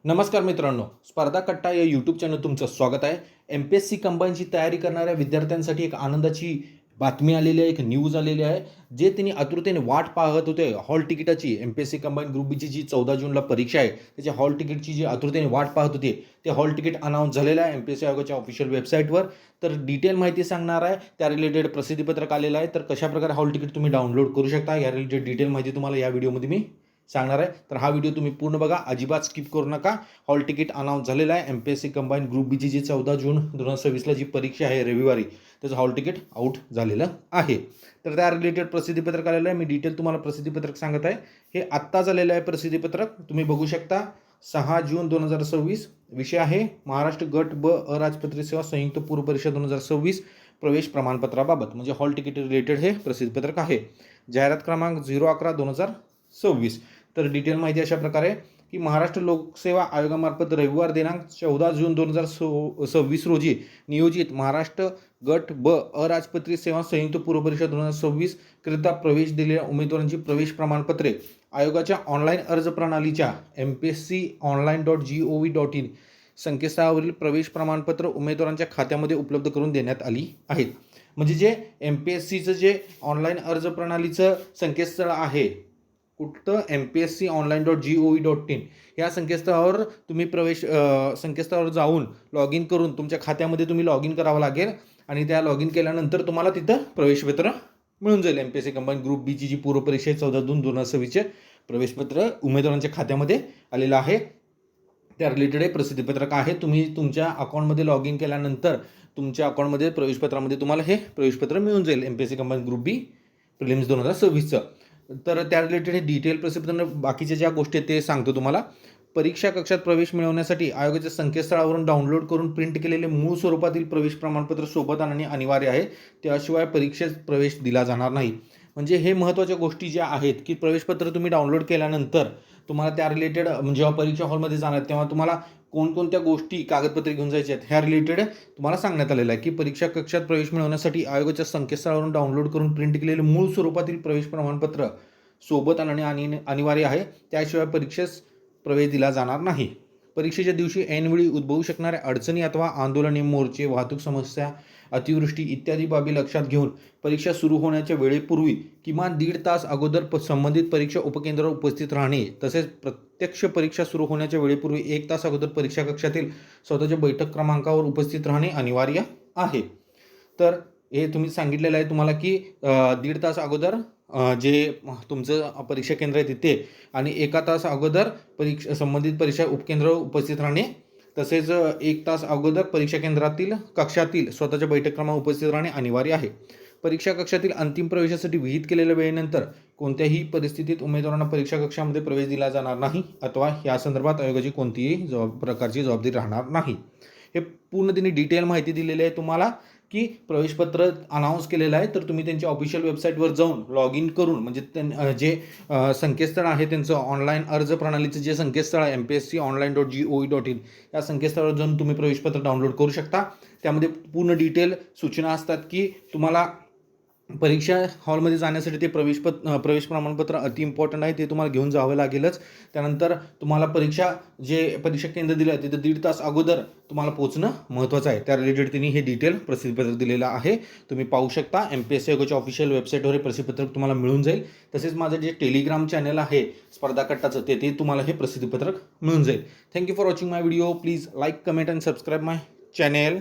नमस्कार मित्रांनो, स्पर्धा कट्टा या यूट्यूब चॅनल तुमचं स्वागत आहे. MPSC कंबाईनची तयारी करणाऱ्या विद्यार्थ्यांसाठी एक आनंदाची बातमी आलेली आहे, एक न्यूज आलेली आहे. जे त्यांनी आतुरतेने वाट पाहत होते हॉल तिकिटाची, MPSC कंबाईन ग्रुप बीची जी 14 जूनला परीक्षा आहे, त्याच्या हॉल तिकीटची जी आतुरतेने वाट पाहत होते, ते हॉल तिकीट अनाऊन्स झालेलं आहे MPSC आयोगाच्या ऑफिशियल वेबसाईटवर. तर डिटेल माहिती सांगणार आहे, त्या रिलेटेड प्रसिद्धीपत्रक आलेलं आहे. तर कशाप्रकारे हॉल तिकीट तुम्ही डाउनलोड करू शकता, या रिलेटेड डिटेल माहिती तुम्हाला या व्हिडिओमध्ये मी सांगणार आहे. तर हा व्हिडिओ तुम्ही पूर्ण बघा, अजिबात स्किप करू नका. हॉल तिकीट अनाऊन्स झालेलं आहे. MPSC कंबाईन ग्रुप बीची जी 14 जून 2026ला जी परीक्षा आहे रविवारी, त्याचं हॉल तिकीट आउट झालेलं आहे. तर त्या रिलेटेड प्रसिद्धीपत्रक आलेलं आहे. मी डिटेल तुम्हाला प्रसिद्धीपत्रक सांगत आहे. हे आत्ताच आलेलं आहे प्रसिद्धीपत्रक, तुम्ही बघू शकता. 6 जून 2026. विषय आहे महाराष्ट्र गट ब अराजपत्रित सेवा संयुक्त पूर्व परीक्षा 2026 प्रवेश प्रमाणपत्राबाबत, म्हणजे हॉल तिकीट रिलेटेड हे प्रसिद्धीपत्रक आहे. जाहिरात क्रमांक 0/11/2026. तर डिटेल माहिती अशा प्रकारे की महाराष्ट्र लोकसेवा आयोगामार्फत रविवार दिनांक 14 जून 2026 रोजी नियोजित महाराष्ट्र गट ब अराजपत्रित सेवा संयुक्त पूर्व परीक्षा 2026 करिता प्रवेश दिलेल्या उमेदवारांची प्रवेश प्रमाणपत्रे आयोगाच्या ऑनलाईन अर्ज प्रणालीच्या mpsconline.gov.in संकेतस्थळावरील प्रवेश प्रमाणपत्र उमेदवारांच्या खात्यामध्ये उपलब्ध करून देण्यात आली आहेत. म्हणजे जे MPSCचं जे ऑनलाईन अर्ज प्रणालीचं संकेतस्थळ आहे, कुठं mpsconline.gov.in या संकेतस्थळावर तुम्ही संकेतस्थळावर जाऊन लॉग इन करून तुमच्या खात्यामध्ये तुम्ही लॉग इन करावं लागेल आणि त्या लॉग इन केल्यानंतर तुम्हाला तिथं प्रवेशपत्र मिळून जाईल. MPSC कंबाईन ग्रुप बीची जी पूर्व परीक्षा 14 जून 2026चे प्रवेशपत्र उमेदवारांच्या खात्यामध्ये आलेलं आहे. त्या रिलेटेड प्रसिद्धीपत्रक आहे. तुम्ही तुमच्या अकाउंटमध्ये लॉग इन केल्यानंतर तुमच्या अकाउंटमध्ये प्रवेशपत्रामध्ये तुम्हाला हे प्रवेशपत्र मिळून जाईल MPSC कंबाईन ग्रुप बी प्रिलिम्स 2026चं. तर त्या रिलेटेड हे डिटेल प्रसिद्धीपत्र बाकीच्या ज्या गोष्टी आहेत ते सांगतो तुम्हाला. परीक्षा कक्षात प्रवेश मिळवण्यासाठी आयोगाच्या संकेतस्थळावरून डाउनलोड करून प्रिंट केलेले मूळ स्वरूपातील प्रवेश प्रमाणपत्र सोबत आणणे अनिवार्य आहे. त्याशिवाय परीक्षेत प्रवेश दिला जाणार नाही. म्हणजे हे महत्त्वाच्या गोष्टी ज्या आहेत की प्रवेशपत्र तुम्ही डाउनलोड केल्यानंतर तुम्हाला त्या रिलेटेड जेव्हा परीक्षा हॉलमध्ये जाणार तेव्हा तुम्हाला कोणकोणत्या गोष्टी कागदपत्रे घेऊन जायचे आहेत ह्या रिलेटेड तुम्हाला सांगण्यात आलेलं आहे की परीक्षा कक्षात प्रवेश मिळवण्यासाठी आयोगाच्या संकेतस्थळावरून डाउनलोड करून प्रिंट केलेले मूळ स्वरूपातील प्रवेश प्रमाणपत्र सोबत आणणे अनिवार्य आहे. त्याशिवाय परीक्षेस प्रवेश दिला जाणार नाही. परीक्षेच्या दिवशी ऐनवेळी उद्भवू शकणाऱ्या अडचणी अथवा आंदोलने, मोर्चे, वाहतूक समस्या, अतिवृष्टी इत्यादी बाबी लक्षात घेऊन परीक्षा सुरू होण्याच्या वेळेपूर्वी किमान 1.5 तास अगोदर संबंधित परीक्षा उपकेंद्रावर उपस्थित राहणे, तसेच प्रत्यक्ष परीक्षा सुरू होण्याच्या वेळेपूर्वी 1 तास अगोदर परीक्षा कक्षातील स्वतःच्या बैठक क्रमांकावर उपस्थित राहणे अनिवार्य आहे. तर हे तुम्ही सांगितलेलं आहे तुम्हाला की 1.5 तास अगोदर जे तुमचं परीक्षा केंद्र आहे तिथे आणि 1 तास अगोदर संबंधित परीक्षा उपकेंद्रावर उपस्थित राहणे, तसेच 1 तास अगोदर परीक्षा केंद्रातील कक्षातील स्वतःच्या बैठक क्रमांकावर उपस्थित राहणे अनिवार्य आहे. परीक्षा कक्षातील अंतिम प्रवेशासाठी विहित केलेल्या वेळेनंतर कोणत्याही परिस्थितीत उमेदवारांना परीक्षा कक्षामध्ये प्रवेश दिला जाणार नाही अथवा या संदर्भात आयोगाची कोणतीही प्रकारची जबाबदारी राहणार नाही. हे पूर्ण त्यांनी डिटेल माहिती दिलेली आहे तुम्हाला की प्रवेशपत्र अनाऊन्स केलेलं आहे. तर तुम्ही त्यांच्या ऑफिशियल वेबसाईटवर जाऊन लॉग इन करून, म्हणजे जे संकेतस्थळ आहे त्यांचं ऑनलाईन अर्ज प्रणालीचं जे संकेतस्थळ आहे mpsconline.gov.in या संकेतस्थळावर जाऊन तुम्ही प्रवेशपत्र डाउनलोड करू शकता. त्यामध्ये पूर्ण डिटेल सूचना असतात की तुम्हाला परीक्षा हॉलमध्ये जाण्यासाठी ते प्रवेश प्रमाणपत्र अति इम्पॉर्टंट आहे, ते तुम्हाला घेऊन जावं लागेलच. त्यानंतर तुम्हाला परीक्षा केंद्र दिलं आहे तिथं 1.5 तास अगोदर तुम्हाला पोहोचणं महत्त्वाचं आहे. त्या रिलेटेड त्यांनी हे डिटेल प्रसिद्धीपत्रक दिलेलं आहे, तुम्ही पाहू शकता. MPSC आयोगाच्या ऑफिशियल वेबसाईटवर हे प्रसिद्धीपत्रक तुम्हाला मिळून जाईल. तसेच माझं जे टेलिग्राम चॅनल आहे स्पर्धा कट्टाचं, ते तुम्हाला हे प्रसिद्धीपत्रक मिळून जाईल. Thank you for watching my video. Please like, comment and subscribe my channel.